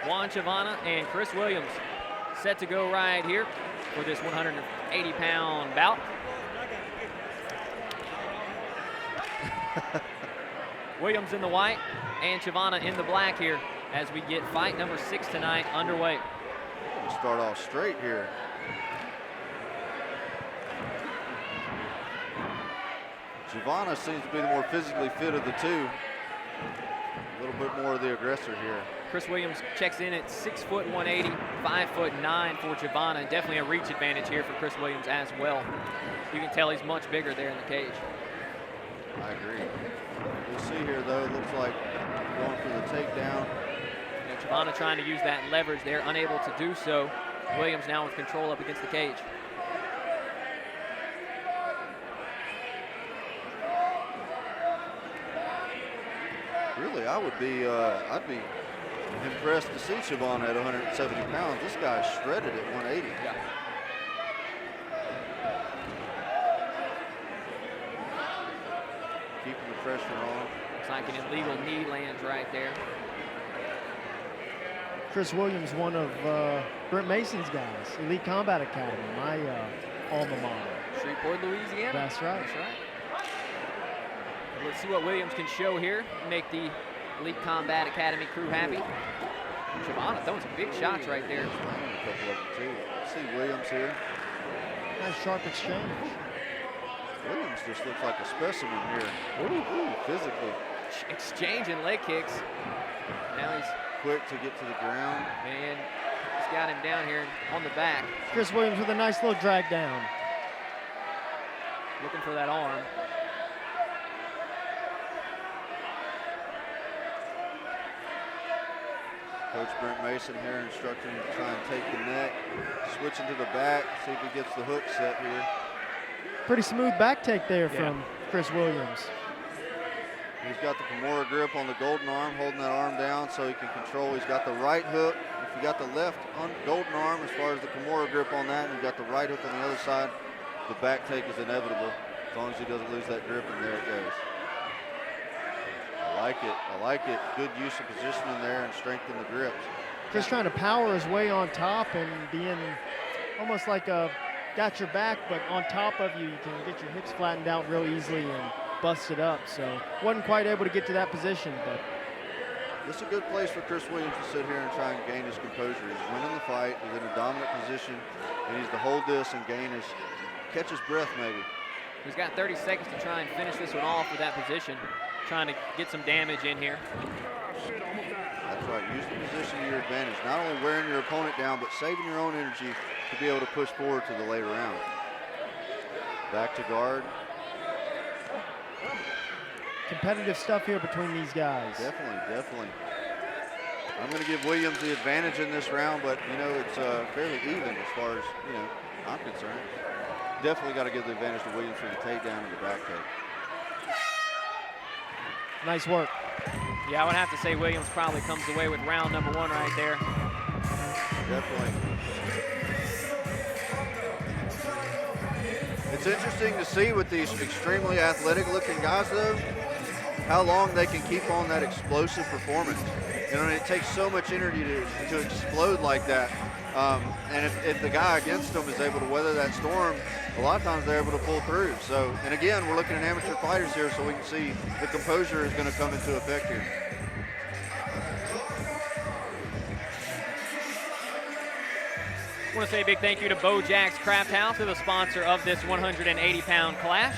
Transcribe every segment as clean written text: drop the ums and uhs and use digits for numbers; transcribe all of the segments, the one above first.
Juan Chavana and Chris Williams set to go right here for this 180-pound bout. Williams in the white and Chavana in the black here as we get fight number 6 tonight underway. We'll start off straight here. Chavana seems to be the more physically fit of the two. A little bit more of the aggressor here. Chris Williams checks in at 6 foot 180, 5'9" for Chavana. Definitely a reach advantage here for Chris Williams as well. You can tell he's much bigger there in the cage. I agree. We'll see here though, it looks like going for the takedown. Chavana trying to use that leverage there, unable to do so. Williams now with control up against the cage. Really, I'd be impressed to see Chavana at 170 pounds. This guy's shredded at 180. Yeah. Keeping the pressure on. Looks like an illegal knee lands right there. Chris Williams, one of Brent Mason's guys, Elite Combat Academy, my alma mater. Shreveport, Louisiana. That's right. That's right. Let's see what Williams can show here. Make the Elite Combat Academy crew happy. Chavana throwing some big shots right there. A couple of them too. See Williams here. Nice sharp exchange. Williams just looks like a specimen here. Ooh, physically. Exchanging leg kicks. Now he's quick to get to the ground. And he's got him down here on the back. Chris Williams with a nice little drag down. Looking for that arm. Coach Brent Mason here instructing him to try and take the neck. Switching to the back, see if he gets the hook set here. Pretty smooth back take there from Chris Williams. He's got the Kimura grip on the golden arm, holding that arm down so he can control. He's got the right hook. If you got the left on golden arm as far as the Kimura grip on that, and you've got the right hook on the other side, the back take is inevitable as long as he doesn't lose that grip, and there it goes. I like it. I like it. Good use of positioning there and strengthen the grips. Chris trying to power his way on top and being almost like a got your back, but on top of you, you can get your hips flattened out real easily and bust it up. So wasn't quite able to get to that position, but this is a good place for Chris Williams to sit here and try and gain his composure. He's winning the fight. He's in a dominant position. He needs to hold this and gain his, catch his breath maybe. He's got 30 seconds to try and finish this one off with that position. Trying to get some damage in here. That's right, use the position to your advantage. Not only wearing your opponent down, but saving your own energy to be able to push forward to the later round. Back to guard. competitive stuff here between these guys. Definitely, definitely. I'm going to give Williams the advantage in this round, but, you know, it's fairly even as far as, you know, I'm concerned. Definitely got to give the advantage to Williams for the takedown and the back take. Nice work. Yeah, I would have to say Williams probably comes away with round number one right there. Definitely. It's interesting to see with these extremely athletic looking guys though, how long they can keep on that explosive performance. You know, it takes so much energy to explode like that. And if the guy against them is able to weather that storm, a lot of times they're able to pull through. So, and again, we're looking at amateur fighters here, so we can see the composure is going to come into effect here. I want to say a big thank you to Bojack's Craft House, who's the sponsor of this 180-pound clash.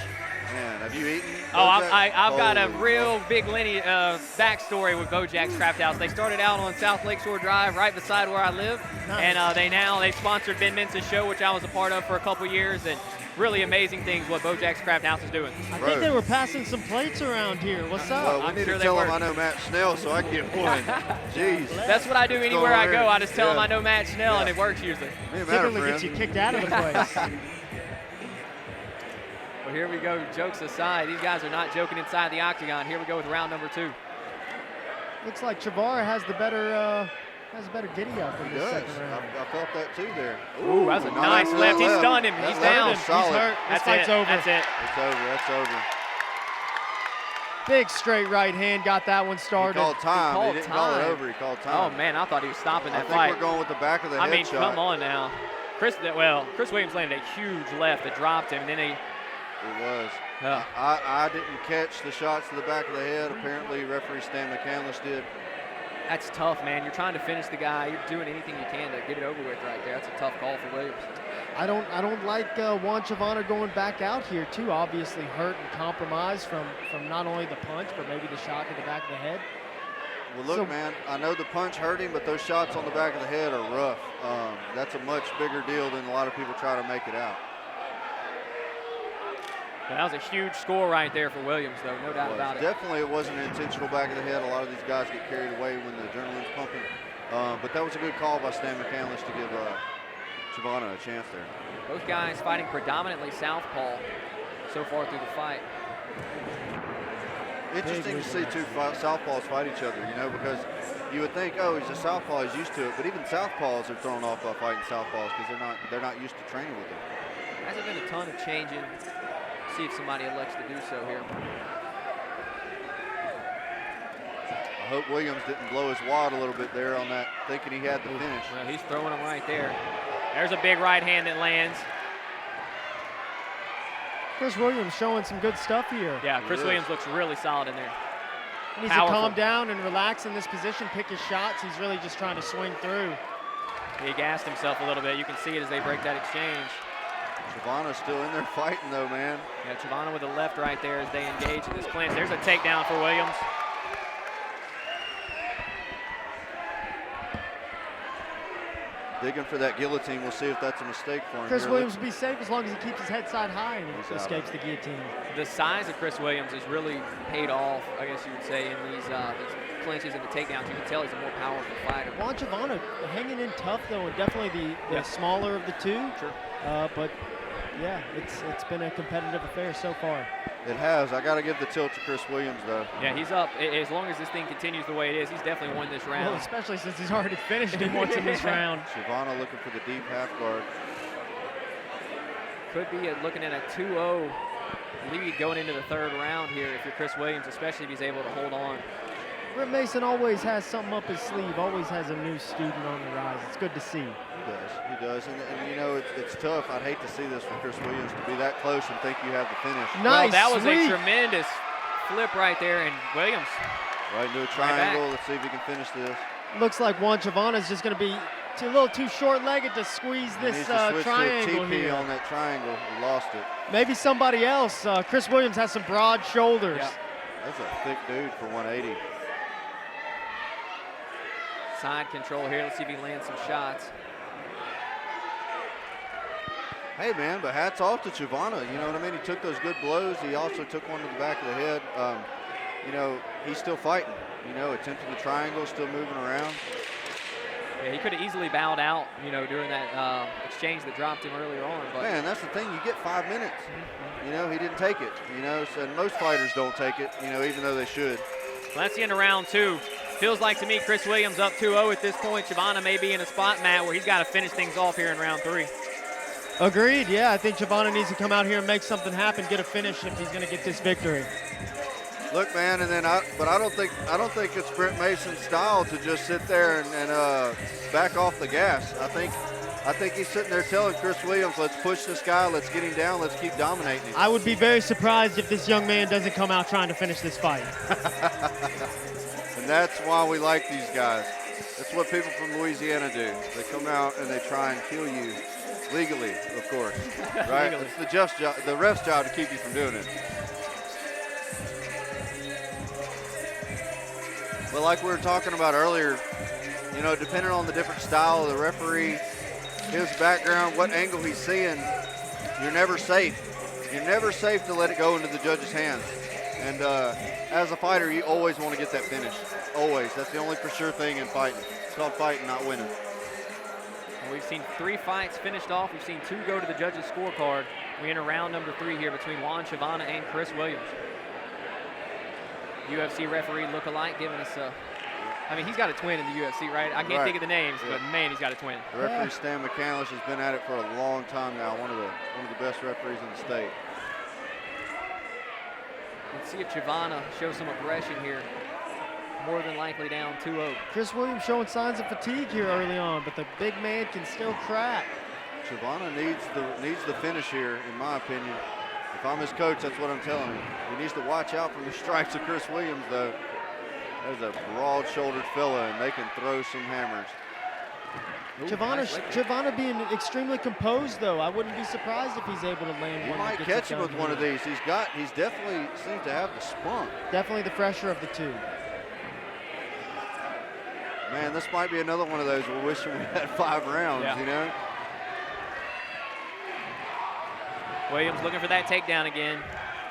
Man, have you eaten? Oh, I've got a real big lineage backstory with Bojack's Craft House. They started out on South Lakeshore Drive, right beside where I live, nice. And they sponsored Ben Mentz's show, which I was a part of for a couple years, and really amazing things what Bojack's Craft House is doing. I think they were passing some plates around here. What's up? Well, we need to tell them I know Matt Snell so I can get one. Jeez. That's what I do anywhere I go. I just tell them I know Matt Snell, and it works usually. Typically gets you kicked out of the place. Well, here we go, jokes aside. These guys are not joking inside the octagon. Here we go with round number two. Looks like Chavara has the better giddy up in this second round. I felt that too there. Ooh, that's a nice left. He stunned him. He's down. He's hurt. This fight's over. That's it. It's over. That's over. Big straight right hand, got that one started. He called time. He didn't call it time. over. He called time. Oh, man, I thought he was stopping that I fight. think we're going with the back of the head I mean, shot. come on now. Chris Williams landed a huge left that dropped him, and then he. It was. I didn't catch the shots to the back of the head. Apparently, referee Stan McCandless did. That's tough, man. You're trying to finish the guy. You're doing anything you can to get it over with right there. That's a tough call for Williams. I don't like Juan Chavana going back out here too. Obviously hurt and compromised from not only the punch, but maybe the shot to the back of the head. Well, look, man, I know the punch hurt him, but those shots on the back of the head are rough. That's a much bigger deal than a lot of people try to make it out. That was a huge score right there for Williams, though, no doubt about it. Definitely it wasn't an intentional back of the head. A lot of these guys get carried away when the adrenaline's pumping. But that was a good call by Stan McCandless to give Chavana a chance there. Both guys fighting predominantly southpaw so far through the fight. Interesting to see two southpaws fight each other, you know, because you would think, oh, he's a southpaw, he's used to it. But even southpaws are thrown off by fighting southpaws because they're not used to training with them. Hasn't been a ton of changing. See if somebody elects to do so here. I hope Williams didn't blow his wad a little bit there on that, thinking he had the finish. Well, he's throwing them right there. There's a big right hand that lands. Chris Williams showing some good stuff here. Yeah, Chris Williams looks really solid in there. He needs to calm down and relax in this position, pick his shots. He's really just trying to swing through. He gassed himself a little bit. You can see it as they break that exchange. Chavana's still in there fighting, though, man. Yeah, Chavana with the left right there as they engage in this clinch. There's a takedown for Williams. Digging for that guillotine. We'll see if that's a mistake for him. Chris Williams will be safe as long as he keeps his head side high and he escapes the guillotine. The size of Chris Williams has really paid off, I guess you would say, in these clinches and the takedowns. You can tell he's a more powerful fighter. Juan Chavana hanging in tough, though, and definitely the smaller of the two. Sure. But yeah, it's been a competitive affair so far. It has. I got to give the tilt to Chris Williams, though. Yeah, he's up. As long as this thing continues the way it is, he's definitely won this round. Well, especially since he's already finished him once in this round. Chavana looking for the deep half guard. Could be looking at a 2-0 lead going into the third round here if you're Chris Williams, especially if he's able to hold on. Rip Mason always has something up his sleeve, always has a new student on the rise. It's good to see. He does. And you know, it's tough. I'd hate to see this for Chris Williams to be that close and think you have the finish. Nice, well, that was sweet. a tremendous flip right there, and Williams. Right into a triangle. Let's see if he can finish this. Looks like Juan Chavana is just going to be a little too short-legged to squeeze this triangle here. On that triangle, he lost it. Maybe somebody else. Chris Williams has some broad shoulders. Yep. That's a thick dude for 180. Side control here. Let's see if he lands some shots. Hey, man, but hats off to Chavana. You know what I mean? He took those good blows. He also took one to the back of the head. You know, he's still fighting. You know, attempting the triangle, still moving around. Yeah, he could have easily bowed out, you know, during that exchange that dropped him earlier on. But man, that's the thing. You get 5 minutes. You know, he didn't take it. You know, so most fighters don't take it, you know, even though they should. Well, that's the end of round two. Feels like to me Chris Williams up 2-0 at this point. Chavana may be in a spot, Matt, where he's got to finish things off here in round three. Agreed, yeah. I think Chavana needs to come out here and make something happen, get a finish if he's going to get this victory. Look, man, and then but I don't think it's Brent Mason's style to just sit there and back off the gas. I think he's sitting there telling Chris Williams, let's push this guy, let's get him down, let's keep dominating him. I would be very surprised if this young man doesn't come out trying to finish this fight. And that's why we like these guys. That's what people from Louisiana do. They come out and they try and kill you legally, of course. Right? Legally. It's the ref's job to keep you from doing it. But like we were talking about earlier, you know, depending on the different style of the referee, his background, what angle he's seeing, you're never safe. You're never safe to let it go into the judge's hands. And as a fighter, you always want to get that finish. Always. That's the only for sure thing in fighting. It's called fighting, not winning. Well, we've seen 3 fights finished off. We've seen 2 go to the judges' scorecard. We enter round number 3 here between Juan Chavana and Chris Williams. UFC referee look-alike giving us a, I mean, he's got a twin in the UFC, right? I can't think of the names, but man, he's got a twin. The referee Stan McCandless has been at it for a long time now. One of the best referees in the state. Let's see if Chavana shows some aggression here. More than likely down 2-0. Chris Williams showing signs of fatigue here early on, but the big man can still crack. Chavana needs the finish here, in my opinion. If I'm his coach, that's what I'm telling him. He needs to watch out for the strikes of Chris Williams, though. There's a broad-shouldered fella, and they can throw some hammers. Chavana being extremely composed, though. I wouldn't be surprised if he's able to land one. He might catch him with one of these. He definitely seems to have the spunk. Definitely the fresher of the two. Man, this might be another one of those we're wishing we had 5 rounds, you know? Williams looking for that takedown again.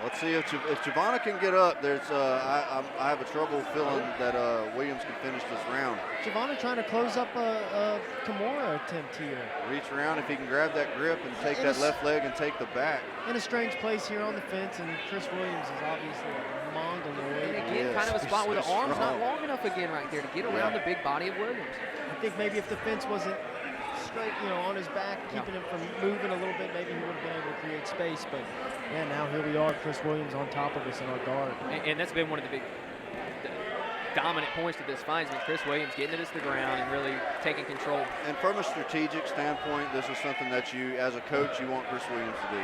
Let's see if Chavana can get up. I have a trouble feeling that Williams can finish this round. Chavana trying to close up a Kimura attempt here. Reach around if he can grab that grip and take that left leg and take the back. In a strange place here on the fence, and Chris Williams is obviously a mongoloid. And again, kind of a spot where the arm's not long enough again right there to get around the big body of Williams. I think maybe if the fence wasn't straight, on his back, keeping him from moving a little bit, maybe he would have been able to create space. But yeah, now here we are, Chris Williams on top of us in our guard. And that's been one of the big dominant points of this fight, is Chris Williams getting it to the ground and really taking control. And from a strategic standpoint, this is something that you, as a coach, you want Chris Williams to do.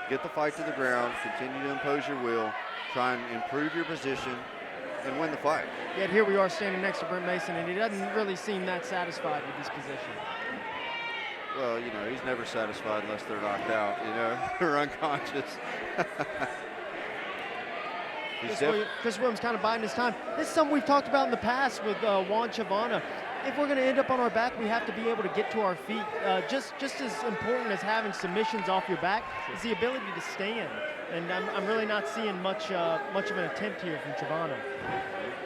Get the fight to the ground, continue to impose your will, try and improve your position, and win the fight. Yet here we are standing next to Brent Mason, and he doesn't really seem that satisfied with his position. Well, he's never satisfied unless they're knocked out, or unconscious. Chris Williams kind of biding his time. This is something we've talked about in the past with Juan Chavana. If we're going to end up on our back, we have to be able to get to our feet. Just as important as having submissions off your back is the ability to stand. And I'm really not seeing much of an attempt here from Chavana.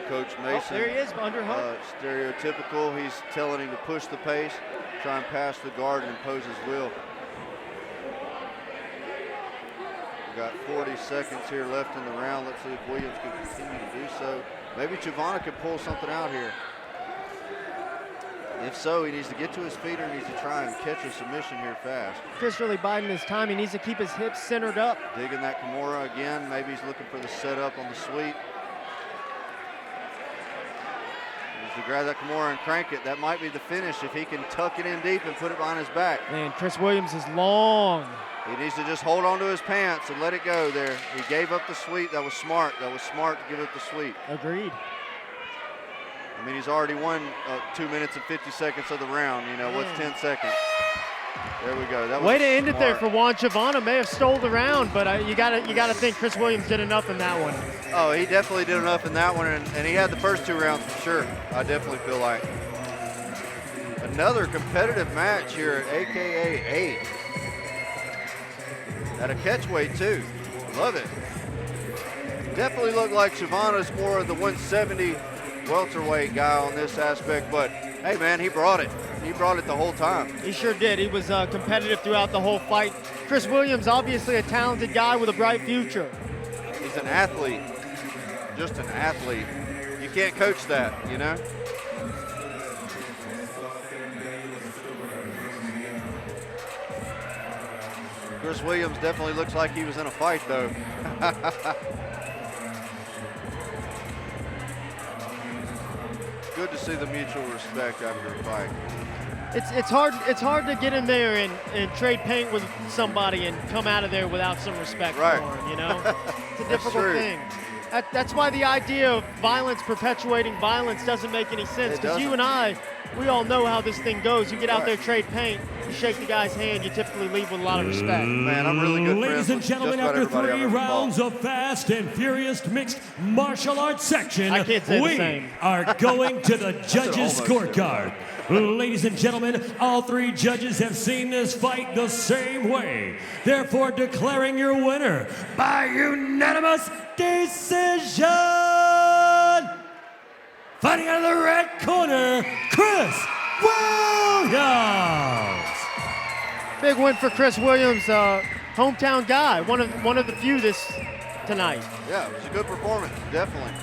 Coach Mason. Oh, there he is, underhook. Stereotypical. He's telling him to push the pace, try and pass the guard and impose his will. We've got 40 seconds here left in the round. Let's see if Williams can continue to do so. Maybe Chavana can pull something out here. If so, he needs to get to his feet or needs to try and catch a submission here fast. Chris really biding his time. He needs to keep his hips centered up. Digging that Kimura again. Maybe he's looking for the setup on the sweep. Needs to grab that Kimura and crank it. That might be the finish if he can tuck it in deep and put it behind his back. Man, Chris Williams is long. He needs to just hold on to his pants and let it go there. He gave up the sweep. That was smart. That was smart to give up the sweep. Agreed. I mean, he's already won 2 minutes and 50 seconds of the round. What's 10 seconds? There we go. That was way to end it there for Juan Chavana. May have stole the round, but you gotta think Chris Williams did enough in that one. Oh, he definitely did enough in that one, and he had the first 2 rounds for sure. I definitely feel like. Another competitive match here at AKA 8. At a catchweight too. Love it. Definitely looked like Chavana's more of the 170 welterweight guy on this aspect, but hey man, he brought it. He brought it the whole time. He sure did. He was competitive throughout the whole fight. Chris Williams, obviously a talented guy with a bright future. He's an athlete, just an athlete. You can't coach that, Chris Williams definitely looks like he was in a fight though. Good to see the mutual respect after a fight. It's hard to get in there and trade paint with somebody and come out of there without some respect for him, It's a difficult thing. That's why the idea of violence perpetuating violence doesn't make any sense, because you and I, we all know how this thing goes. You get out there, trade paint, you shake the guy's hand, you typically leave with a lot of respect. Man, I'm really good Ladies and gentlemen, after 3 rounds of fast and furious mixed martial arts section, we are going to the judges' scorecard. Ladies and gentlemen, all 3 judges have seen this fight the same way. Therefore, declaring your winner by unanimous decision, fighting out of the red corner, Chris Williams. Big win for Chris Williams, hometown guy, one of the few this tonight. Yeah, it was a good performance, definitely.